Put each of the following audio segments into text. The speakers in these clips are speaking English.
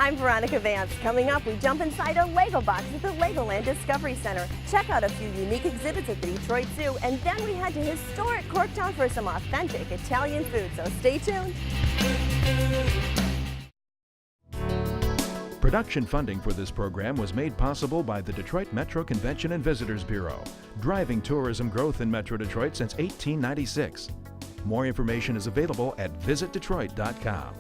I'm Veronica Vance. Coming up, we jump inside a Lego box at the Legoland Discovery Center, check out a few unique exhibits at the Detroit Zoo, and then we head to historic Corktown for some authentic Italian food, so stay tuned. Production funding for this program was made possible by the Detroit Metro Convention and Visitors Bureau, driving tourism growth in Metro Detroit since 1896. More information is available at visitdetroit.com.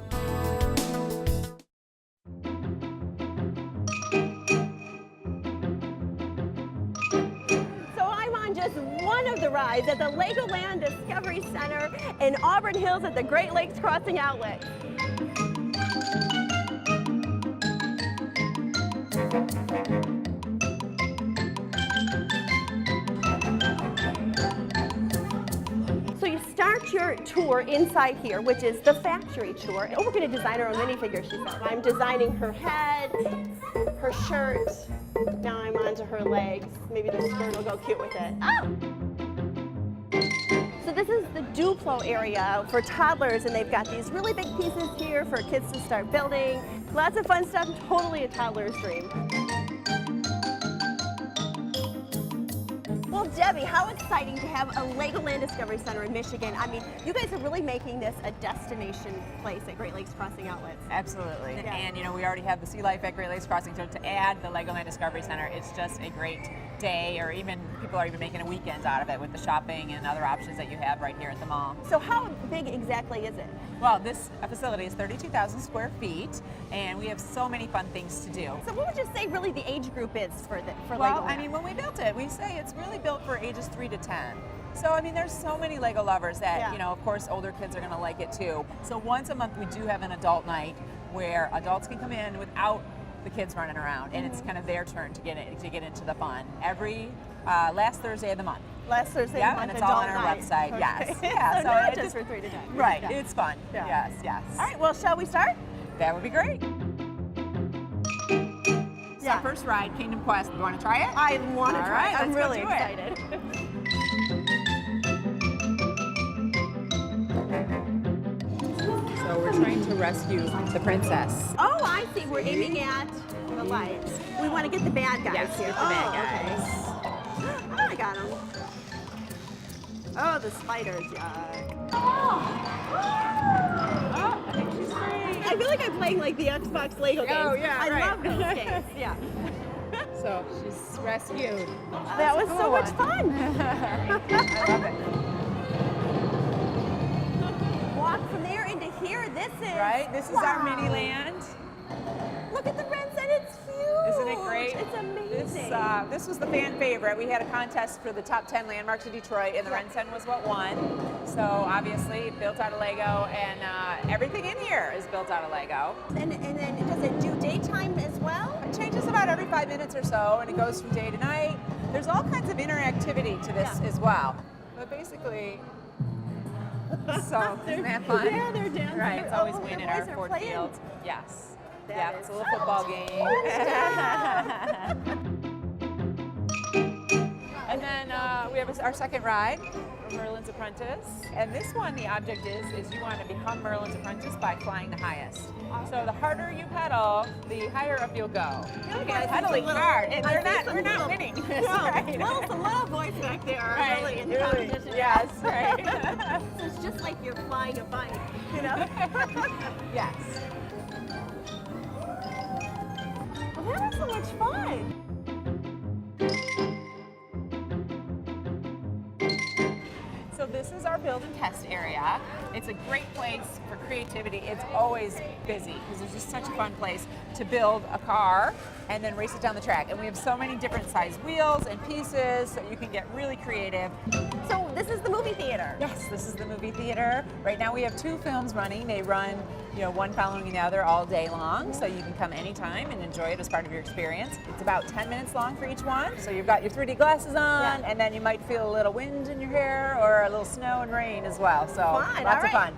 Just one of the rides at the Legoland Discovery Center in Auburn Hills at the Great Lakes Crossing Outlet. So you start your tour inside here, which is the factory tour. Oh, we're going to design our own minifigure, she said. I'm designing her head, her shirt. Now I'm onto her legs. Maybe the skirt will go cute with it. Oh! So this is the Duplo area for toddlers, and they've got these really big pieces here for kids to start building. Lots of fun stuff, totally a toddler's dream. Well, Debbie, how exciting to have a Legoland Discovery Center in Michigan. I mean, you guys are really making this a destination place at Great Lakes Crossing Outlets. Absolutely. Yeah. And, you know, we already have the sea life at Great Lakes Crossing, so to add the Legoland Discovery Center, it's just a great day, or even people are even making a weekend out of it with the shopping and other options that you have right here at the mall. So how big exactly is it? Well, this facility is 32,000 square feet, and we have so many fun things to do. So what would you say really the age group is for Legoland? Well, I mean, when we built it, we say it's really built for ages 3 to 10. So, I mean, there's so many Lego lovers that, you know, of course, older kids are going to like it too. So once a month, we do have an adult night where adults can come in without the kids running around, and it's kind of their turn to get into the fun. Every last Thursday of the month. Last Thursday of the month, and it's all on our website. Okay. Yes. Yeah. So not just for 3 to 10. Right. Yeah. It's fun. Yeah. Yes. Yes. All right. Well, shall we start? That would be great. It's our first ride, Kingdom Quest. You want to try it? I want to try it. I'm let's go really do excited. So we're trying to rescue the princess. Oh, I see. We're aiming at the lights. We want to get the bad guys Yes, here. get the bad guys. Okay. Oh, I got them. Oh, the spiders, yuck. Oh, I think she's free. I feel like I'm playing like the Xbox Lego games. Oh, yeah, I right. love those games. Yeah. So she's rescued. That was so much fun. I love it. Walk from there into here. This is Right? This is our mini land. Look at the Ren Sen. It's huge. Isn't it great? It's amazing. This was the fan favorite. We had a contest for the top 10 landmarks of Detroit, and the Ren Sen was what won. So obviously built out of Lego, and everything in here is built out of Lego. And then does it do daytime as well? It changes about every 5 minutes or so, and it goes from day to night. There's all kinds of interactivity to this as well. But basically, so isn't that fun? Yeah, they're dancing. Right, it's always Oh, win the in our boys are Ford playing. Field. Yes. That Yeah, is it's a little football game. And then we have our second ride, Merlin's Apprentice. And this one, the object is you want to become Merlin's Apprentice by flying the highest. So the harder you pedal, the higher up you'll go. Pedaling hard. And we're not winning. Some little boys back there are really in the competition. Yes, right. So it's just like you're flying a bike, you know? Yes. Well, that was so much fun. So this is our build and test area. It's a great place for creativity. It's always busy because it's just such a fun place to build a car and then race it down the track. And we have so many different size wheels and pieces so you can get really creative. So this is the movie theater. Yes, this is the movie theater. Right now we have 2 films running. They run, you know, one following the other all day long, so you can come anytime and enjoy it as part of your experience. It's about 10 minutes long for each one. So you've got your 3D glasses on, and then you might feel a little wind in your hair or a little snow and rain as well. So lots of fun.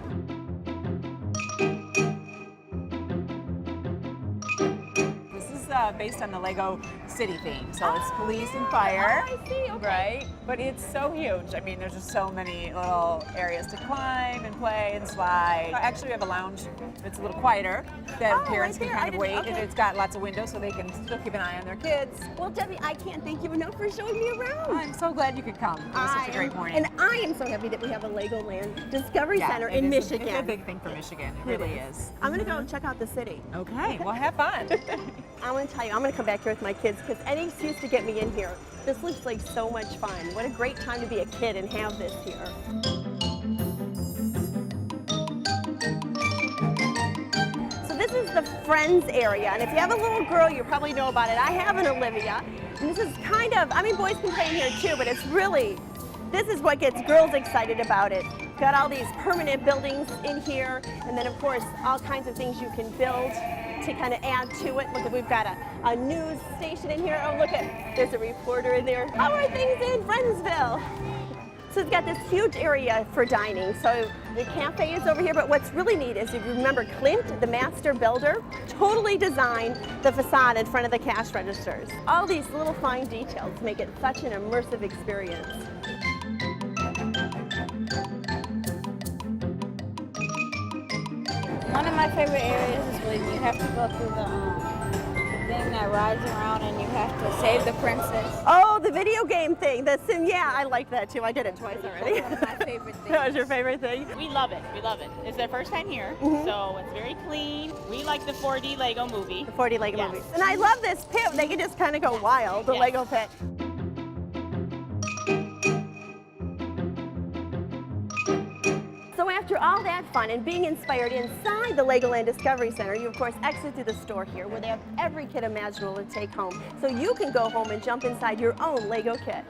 based on the Lego City theme. So it's police and fire. Oh, I see, okay. Right? But it's so huge. I mean, there's just so many little areas to climb and play and slide. Actually, we have a lounge that's a little quieter that parents can kind of wait. And it's got lots of windows so they can still keep an eye on their kids. Well, Debbie, I can't thank you enough for showing me around. I'm so glad you could come. It was such a great morning. And I am so happy that we have a Legoland Discovery Center it in is Michigan. It's a big thing for Michigan. It really is. I'm going to go check out the city. Okay, well, have fun. I want to tell you, I'm going to come back here with my kids because any excuse to get me in here. This looks like so much fun. What a great time to be a kid and have this here. So this is the Friends area, and if you have a little girl, you probably know about it. I have an Olivia, and this is kind of, I mean, boys can play in here too, but it's really, this is what gets girls excited about it. Got all these permanent buildings in here, and then of course all kinds of things you can build to kind of add to it. Look, we've got a news station in here. Oh, look at, there's a reporter in there. How are things in Friendsville? So we've got this huge area for dining. So the cafe is over here, but what's really neat is if you remember Clint, the master builder, totally designed the facade in front of the cash registers. All these little fine details make it such an immersive experience. One of my favorite areas is when you have to go through the thing that rides around and you have to save the princess. Oh, the video game thing, the sim, yeah, I like that too. I did it twice already. One of my favorite things. That was your favorite thing? We love it. We love it. It's their first time here, so it's very clean. We like the 4D Lego movie. The 4D Lego Yes. movie. And I love this pit. They can just kind of go wild, the Yes. Lego pit. So after all that fun and being inspired inside the Legoland Discovery Center, you of course exit through the store here where they have every kit imaginable to take home. So you can go home and jump inside your own Lego kit.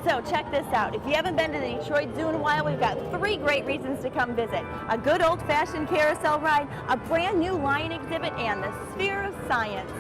So check this out. If you haven't been to the Detroit Zoo in a while, we've got 3 great reasons to come visit. A good old-fashioned carousel ride, a brand new lion exhibit, and the Sphere of Science.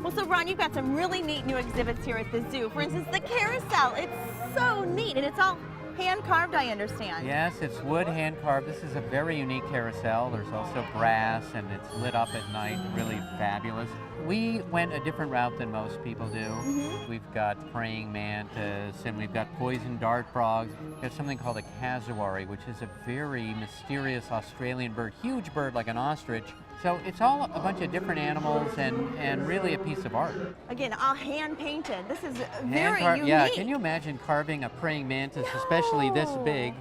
Well, so Ron, you've got some really neat new exhibits here at the zoo. For instance, the carousel. It's so neat, and it's all hand-carved, I understand. Yes, it's wood hand-carved. This is a very unique carousel. There's also brass, and it's lit up at night, really fabulous. We went a different route than most people do. We've got praying mantis, and we've got poison dart frogs. We have something called a cassowary, which is a very mysterious Australian bird, huge bird like an ostrich. So it's all a bunch of different animals and really a piece of art. Again, all hand-painted. This is very unique. Yeah, can you imagine carving a praying mantis, especially this big,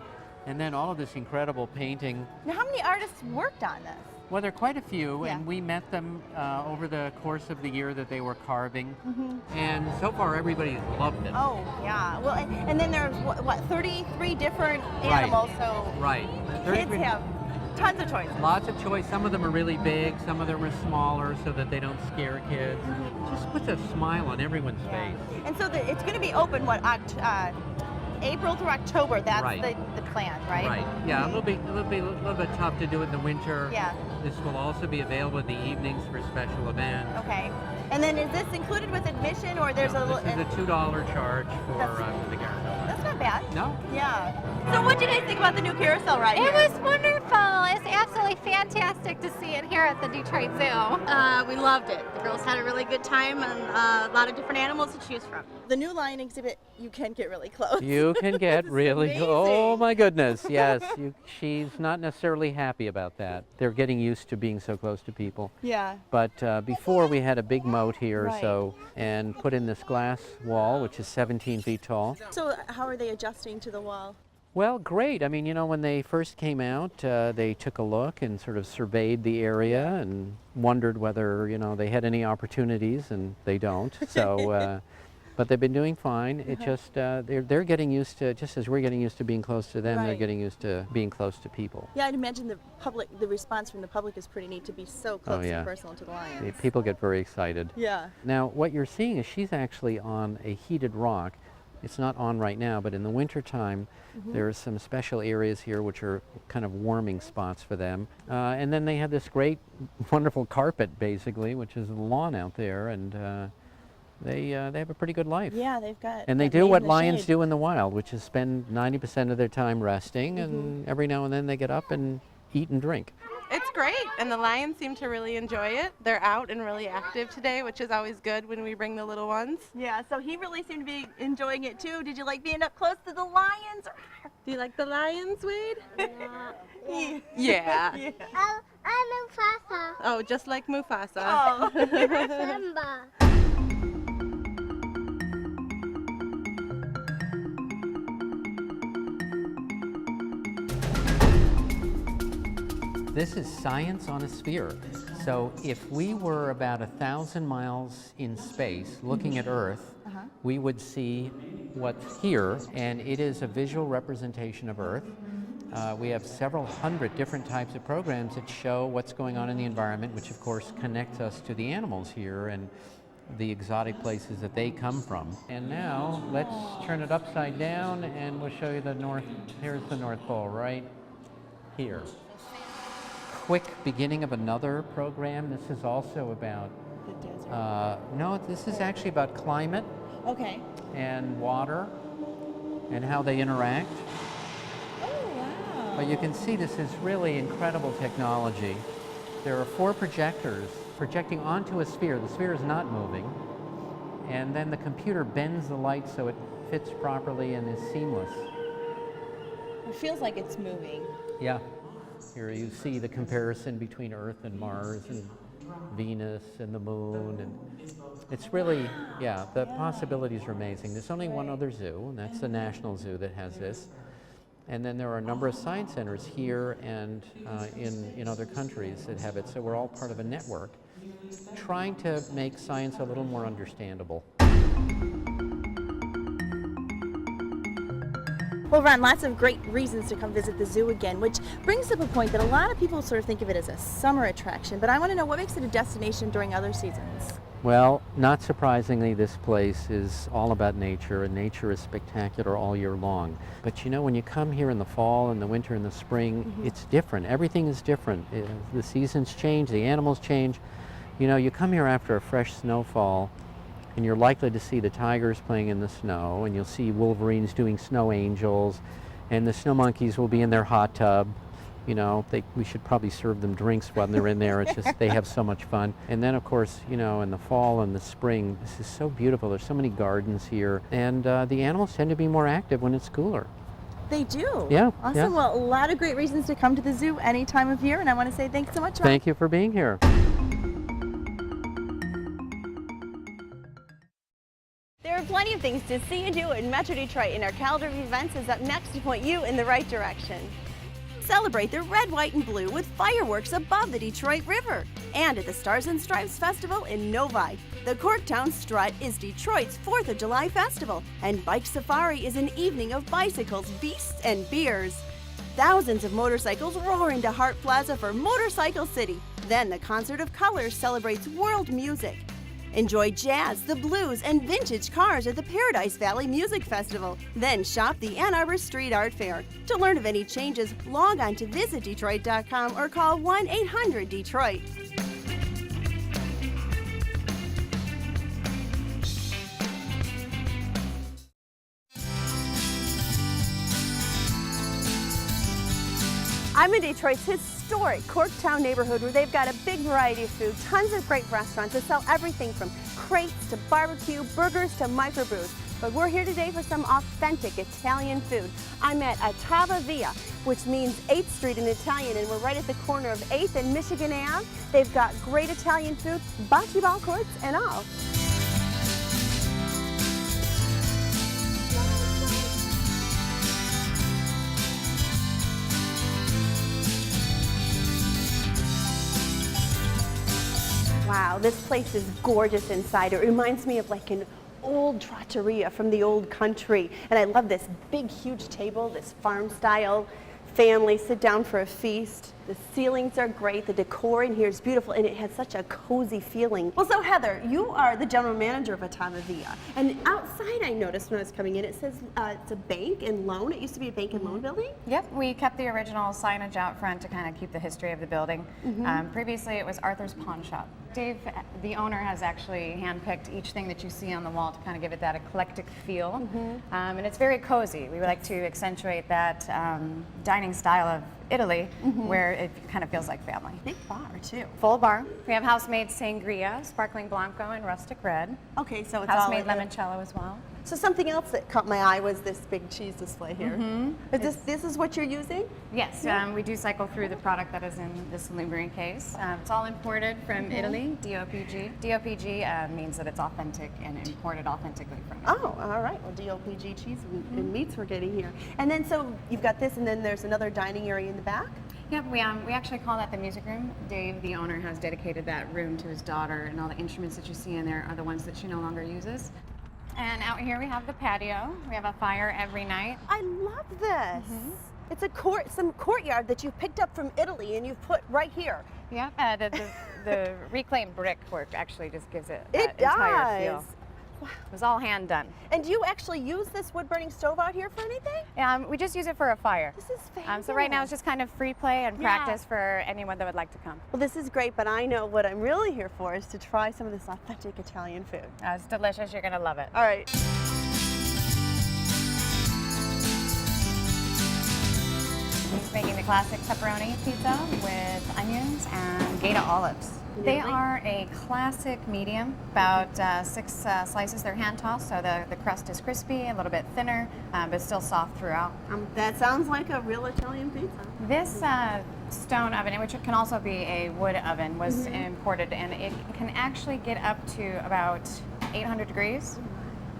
and then all of this incredible painting? Now, how many artists worked on this? Well, there are quite a few, Yeah. and we met them over the course of the year that they were carving, and so far everybody's loved it. Oh, yeah. Well, and then there's, what 33 different animals, so Right. kids have tons of choices. Lots of choice. Some of them are really big, some of them are smaller so that they don't scare kids. Just puts a smile on everyone's face. And so it's going to be open, April through October. That's Right. the plan, right? Right. Yeah, a little bit tough to do it in the winter. Yeah. This will also be available in the evenings for special events. Okay. And then is this included with admission, or there's No, a little? this is a $2 charge for the carousel. That's not bad. No? Yeah. So what do you guys think about the new carousel ride It here? was wonderful. It's absolutely fantastic to see it here at the Detroit Zoo. We loved it. The girls had a really good time and a lot of different animals to choose from. The new lion exhibit, you can get really close. You can get really, amazing. oh my goodness, yes. She's not necessarily happy about that. They're getting used to being so close to people. Yeah. But before we had a big moat here, Right. and put in this glass wall, which is 17 feet tall. So how are they adjusting to the wall? Well, great. I mean, you know, when they first came out, they took a look and sort of surveyed the area and wondered whether, you know, they had any opportunities, and they don't. So, but they've been doing fine. It just, they're getting used to, just as we're getting used to being close to them, they're Right. getting used to being close to people. Yeah, I'd imagine the response from the public is pretty neat to be so close yeah. and personal to the lions. People get very excited. Yeah. Now, what you're seeing is she's actually on a heated rock. It's not on right now, but in the wintertime, there are some special areas here which are kind of warming spots for them. And then they have this great, wonderful carpet, basically, which is the lawn out there, and they have a pretty good life. Yeah, they've got. And they got do made what in the lions shade. do in the wild, which is spend 90% of their time resting, and every now and then they get up and eat and drink. It's great, and the lions seem to really enjoy it. They're out and really active today, which is always good when we bring the little ones. Yeah, so he really seemed to be enjoying it too. Did you like being up close to the lions? Do you like the lions, Wade? Yeah. Yeah. I'm Mufasa. Oh, just like Mufasa. Oh. Simba. This is science on a sphere. So if we were about 1,000 miles in space looking at Earth, we would see what's here, and it is a visual representation of Earth. We have several hundred different types of programs that show what's going on in the environment, which of course connects us to the animals here and the exotic places that they come from. And now let's turn it upside down and we'll show you the North. Here's the North Pole right here. Quick beginning of another program. This is also about, The desert. no, this is actually about climate Okay. and water and how they interact. Oh, wow. But you can see this is really incredible technology. There are 4 projectors projecting onto a sphere. The sphere is not moving. And then the computer bends the light so it fits properly and is seamless. It feels like it's moving. Yeah. Here you see the comparison between Earth and Mars and Venus and the Moon. And it's really, yeah, the possibilities are amazing. There's only one other zoo, and that's the National Zoo that has this. And then there are a number of science centers here and in other countries that have it. So we're all part of a network trying to make science a little more understandable. Well, Ron, lots of great reasons to come visit the zoo again, which brings up a point that a lot of people sort of think of it as a summer attraction, but I want to know what makes it a destination during other seasons? Well, not surprisingly, this place is all about nature, and nature is spectacular all year long. But you know, when you come here in the fall and the winter and the spring, it's different. Everything is different. The seasons change, the animals change. You know, you come here after a fresh snowfall, and you're likely to see the tigers playing in the snow, and you'll see wolverines doing snow angels, and the snow monkeys will be in their hot tub. You know, we should probably serve them drinks when they're in there. It's just, they have so much fun. And then, of course, you know, in the fall and the spring, this is so beautiful. There's so many gardens here. And the animals tend to be more active when it's cooler. They do? Yeah. Awesome. Yeah. Well, a lot of great reasons to come to the zoo any time of year, and I want to say thanks so much, Ron. Thank you for being here. There are plenty of things to see and do in Metro Detroit, and our calendar of events is up next to point you in the right direction. Celebrate the red, white, and blue with fireworks above the Detroit River. And at the Stars and Stripes Festival in Novi. The Corktown Strut is Detroit's 4th of July festival, and Bike Safari is an evening of bicycles, beasts, and beers. Thousands of motorcycles roar into Hart Plaza for Motorcycle City. Then the Concert of Colors celebrates world music. Enjoy jazz, the blues, and vintage cars at the Paradise Valley Music Festival. Then shop the Ann Arbor Street Art Fair. To learn of any changes, log on to visitdetroit.com or call 1-800-DETROIT. I'm in Detroit's historic Corktown neighborhood where they've got a big variety of food, tons of great restaurants that sell everything from crates to barbecue, burgers to microbrews. But we're here today for some authentic Italian food. I'm at Ottava Via, which means 8th Street in Italian, and we're right at the corner of 8th and Michigan Ave. They've got great Italian food, bocce ball courts and all. Wow, this place is gorgeous inside. It reminds me of like an old trattoria from the old country. And I love this big, huge table, this farm-style family sit down for a feast. The ceilings are great, the decor in here is beautiful, and it has such a cozy feeling. Well, so Heather, you are the general manager of Ottava Via, and outside I noticed when I was coming in, it says it's a bank and loan. It used to be a bank and loan building? Yep, we kept the original signage out front to kind of keep the history of the building. Previously it was Arthur's Pawn Shop. Dave, the owner, has actually handpicked each thing that you see on the wall to kind of give it that eclectic feel. And it's very cozy. We would like to accentuate that dining style of Italy, where it kind of feels like family. Big bar, too. Full bar. We have house-made sangria, sparkling blanco, and rustic red. Okay, so it's house-made all limoncello as well. So something else that caught my eye was this big cheese display here. This is what you're using? Yes, we do cycle through the product that is in this aluminum case. It's all imported from Italy, DOPG. DOPG means that it's authentic and imported authentically from Italy. Oh, all right. Well, DOPG cheese and meats we're getting here. And then so you've got this, and then there's another dining area in the back? Yep, we actually call that the music room. Dave, the owner, has dedicated that room to his daughter, and all the instruments that you see in there are the ones that she no longer uses. And out here we have the patio. We have a fire every night. I love this. It's some courtyard that you picked up from Italy and you've put right here. Yeah, the reclaimed brickwork actually just gives it It that entire does. feel. It was all hand done. And do you actually use this wood-burning stove out here for anything? We just use it for a fire. This is fabulous. So right now it's just kind of free play and practice for anyone that would like to come. Well, this is great, but I know what I'm really here for is to try some of this authentic Italian food. It's delicious. You're going to love it. All right. He's making the classic pepperoni pizza with onions and Gaeta olives. They are a classic medium, about 6 slices. They're hand tossed, so the crust is crispy, a little bit thinner, but still soft throughout. That sounds like a real Italian pizza. This stone oven, which can also be a wood oven, was imported, and it can actually get up to about 800 degrees.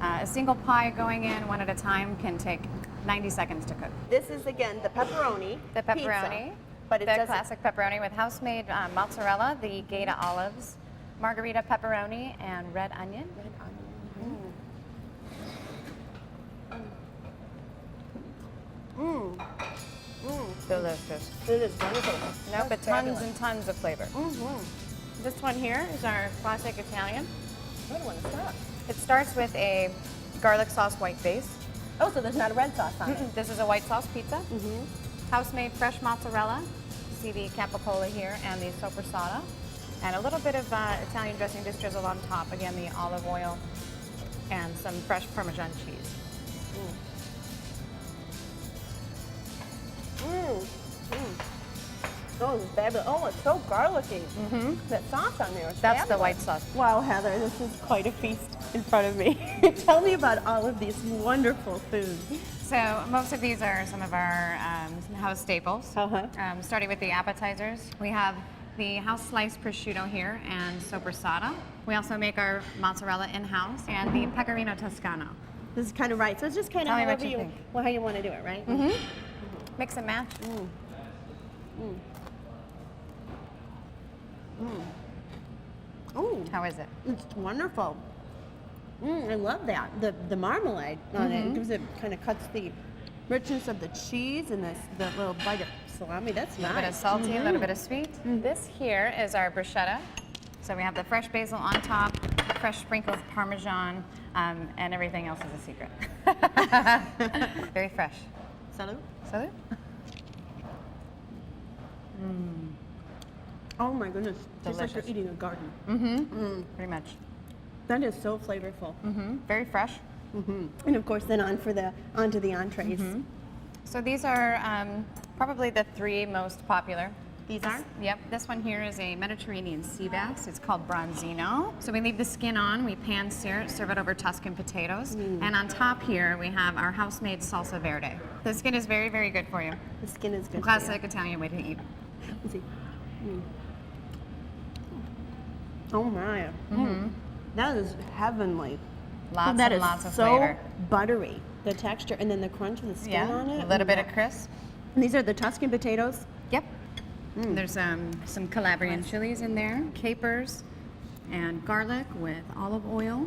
A single pie going in one at a time can take 90 seconds to cook. This is, again, the pepperoni pizza. But it's the classic pepperoni with house-made mozzarella, the Gaeta olives, margarita pepperoni, and red onion. Delicious. It is wonderful. No, but tons and tons of flavor. This one here is our Classic Italian. Where do you want to start? It starts with a garlic sauce white base. Oh, so there's not a red sauce on it. This is a white sauce pizza. House-made fresh mozzarella. See the capicola here and the soppressata. And a little bit of Italian dressing just drizzled on top. Again, the olive oil and some fresh Parmesan cheese. Oh, it's fabulous. Oh, it's so garlicky. That sauce on there is That's fabulous. the white sauce. Wow, Heather, this is quite a feast in front of me. Tell me about all of these wonderful foods. So most of these are some of our house staples. Starting with the appetizers, we have the house sliced prosciutto here and soppressata. We also make our mozzarella in-house and the pecorino toscano. This is kind of right. So it's just kind of Tell me what however you think. how you want to do it, right? Mix and match. Oh, How is it? it's wonderful. I love that. The marmalade on it gives it, kind of cuts the richness of the cheese and the little bite of salami. That's nice. A little bit of salty, a little bit of sweet. This here is our bruschetta. So we have the fresh basil on top, fresh sprinkle of Parmesan, and everything else is a secret. Very fresh. Salud. Salud. Oh my goodness. It's like you're Delicious. eating a garden. Pretty much. That is so flavorful. Very fresh. And of course, then onto the entrees. So these are probably the three most popular. These are? Yep. This one here is a Mediterranean sea bass. It's called bronzino. So we leave the skin on, we pan sear it, serve it over Tuscan potatoes. And on top here, we have our house-made salsa verde. The skin is very, very good for you. The skin is good. Classic Italian way to eat. Let's see. Oh my. That is heavenly. Lots that and is lots of so flavor. buttery. The texture and then the crunch of the skin on it. A little bit of crisp. And these are the Tuscan potatoes. Yep. There's some Calabrian chilies in there, capers, and garlic with olive oil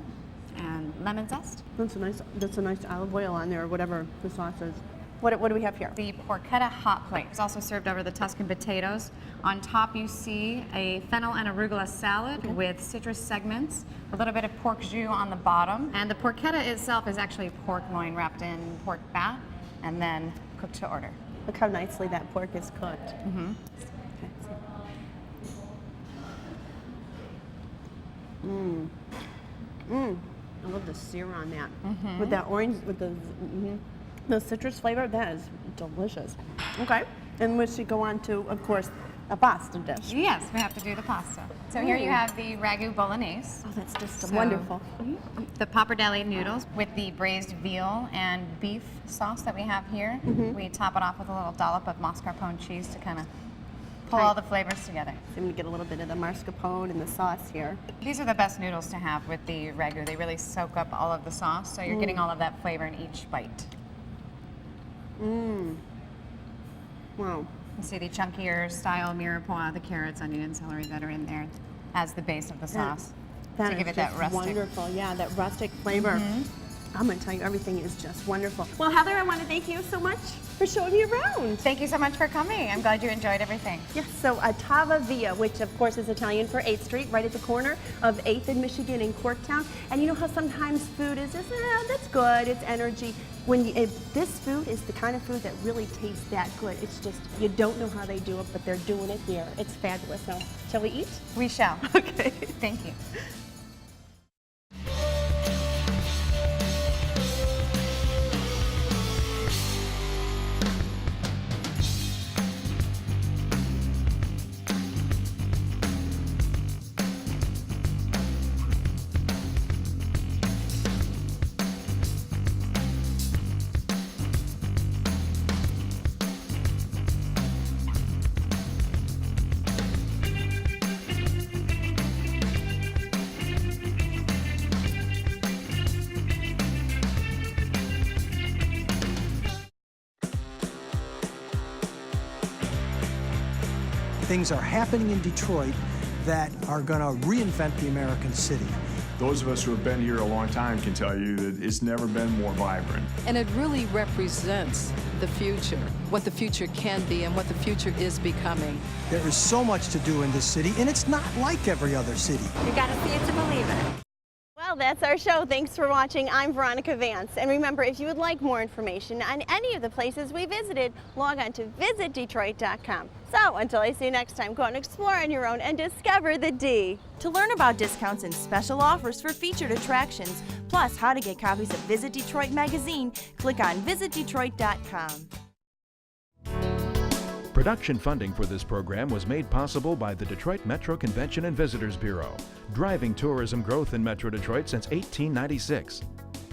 and lemon zest. That's a nice olive oil on there, or whatever the sauce is. What do we have here? The porchetta hot plate is also served over the Tuscan potatoes. On top you see a fennel and arugula salad with citrus segments, a little bit of pork jus on the bottom. And the porchetta itself is actually pork loin wrapped in pork fat and then cooked to order. Look how nicely that pork is cooked. I love the sear on that. With that orange, with the citrus flavor, that is delicious. Okay, and we should go on to, of course, a pasta dish. Yes, we have to do the pasta. So here you have the ragu bolognese. Oh, that's just wonderful. The pappardelle noodles with the braised veal and beef sauce that we have here. We top it off with a little dollop of mascarpone cheese to kind of pull all the flavors together. So I'm going to get a little bit of the mascarpone and the sauce here. These are the best noodles to have with the ragu. They really soak up all of the sauce, so you're getting all of that flavor in each bite. Wow. You see the chunkier style mirepoix, the carrots, onion, and celery that are in there as the base of the sauce. That to give is it that just rustic. wonderful. Yeah, that rustic flavor. I'm going to tell you, everything is just wonderful. Well, Heather, I want to thank you so much for showing me around. Thank you so much for coming. I'm glad you enjoyed everything. Yes, so Tava Via, which of course is Italian for 8th Street, right at the corner of 8th and Michigan in Corktown. And you know how sometimes food is just, that's good, it's energy. If this food is the kind of food that really tastes that good. It's just, you don't know how they do it, but they're doing it here. It's fabulous. Now, shall we eat? We shall. Okay. Thank you. Things are happening in Detroit that are going to reinvent the American city. Those of us who have been here a long time can tell you that it's never been more vibrant. And it really represents the future, what the future can be and what the future is becoming. There is so much to do in this city, and it's not like every other city. You gotta see it to believe it. Well, that's our show. Thanks for watching. I'm Veronica Vance. And remember, if you would like more information on any of the places we visited, log on to visitdetroit.com. So until I see you next time, go out and explore on your own and discover the D. To learn about discounts and special offers for featured attractions, plus how to get copies of Visit Detroit magazine, click on visitdetroit.com. Production funding for this program was made possible by the Detroit Metro Convention and Visitors Bureau, driving tourism growth in Metro Detroit since 1896.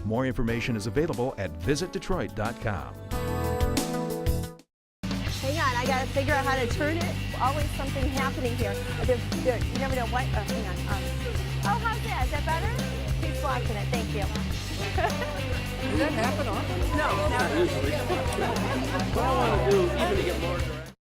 More information is available at visitdetroit.com. Hang on, I gotta figure out how to turn it. Always something happening here. You never know what. Oh, hang on. Oh, how's that? Is that better? Keep watching it. Thank you. Does that happen often? No, never. What I want to do, even to get more direct.